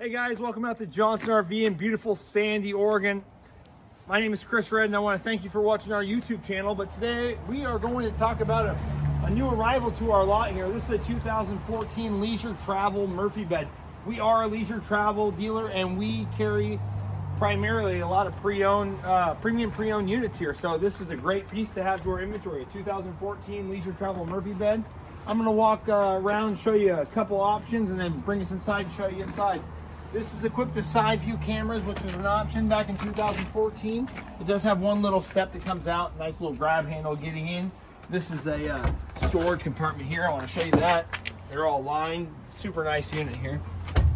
Hey guys, welcome out to Johnson RV in beautiful Sandy, Oregon. My name is Chris Red and I want to thank you for watching our YouTube channel. But today we are going to talk about a new arrival to our lot here. This is a 2014 Leisure Travel Murphy bed. We are a leisure travel dealer and we carry primarily a lot of premium pre-owned units here. So this is a great piece to have to our inventory. A 2014 Leisure Travel Murphy bed. I'm going to walk around and show you a couple options and then bring us inside and show you inside. This is equipped with side view cameras, which was an option back in 2014. It does have one little step that comes out, nice little grab handle getting in. This is a storage compartment here. I want to show you that. They're all lined, super nice unit here.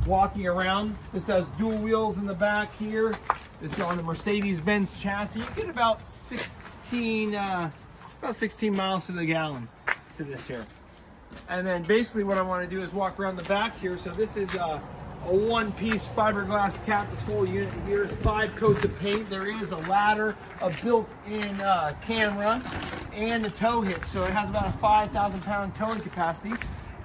Walking around, this has dual wheels in the back here. This is on the Mercedes-Benz chassis. You get about 16 miles to the gallon to this here. And then basically what I want to do is walk around the back here. So this is a one-piece fiberglass cap. This whole unit here is 5 coats of paint. There is a ladder, a built-in camera, and a tow hitch. So it has about a 5,000-pound towing capacity.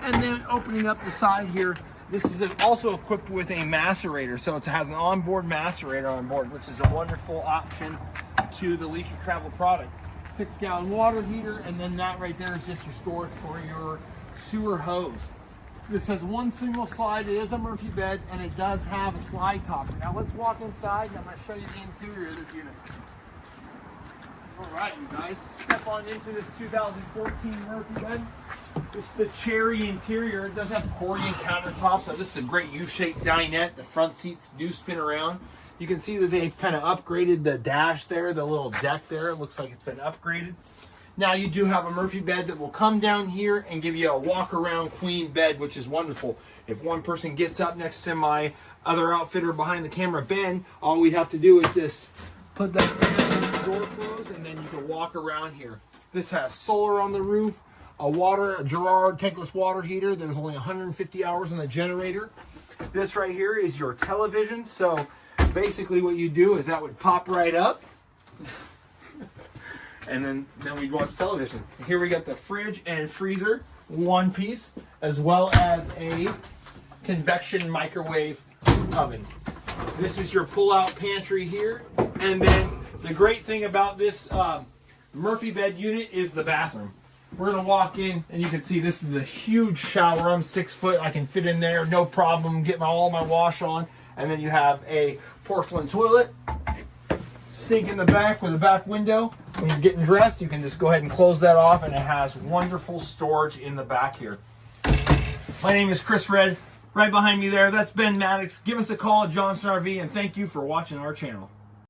And then opening up the side here, this is also equipped with a macerator. So it has an onboard macerator on board, which is a wonderful option to the leisure travel product. 6-gallon water heater, and then that right there is just your storage for your sewer hose. This has one single slide. It is a Murphy bed, and it does have a slide topper. Now let's walk inside, and I'm going to show you the interior of this unit. All right, you guys, step on into this 2014 Murphy bed. This is the cherry interior. It does have accordion countertops. So this is a great U-shaped dinette. The front seats do spin around. You can see that they've kind of upgraded the dash there, the little deck there. It looks like it's been upgraded. Now you do have a Murphy bed that will come down here and give you a walk-around queen bed, which is wonderful. If one person gets up next to my other outfitter behind the camera, Ben, all we have to do is just put that door closed, and then you can walk around here. This has solar on the roof, a Gerard tankless water heater. There's only 150 hours on the generator. This right here is your television. So basically what you do is that would pop right up. And then we'd watch television. Here we got the fridge and freezer, one piece, as well as a convection microwave oven. This is your pull-out pantry here. And then the great thing about this Murphy bed unit is the bathroom. We're gonna walk in and you can see this is a huge shower. I'm 6 foot, I can fit in there, no problem, get all my wash on. And then you have a porcelain toilet, sink in the back with a back window. When you're getting dressed, you can just go ahead and close that off, and it has wonderful storage in the back here. My name is Chris Red. Right behind me there, that's Ben Maddox. Give us a call at Johnson RV, and thank you for watching our channel.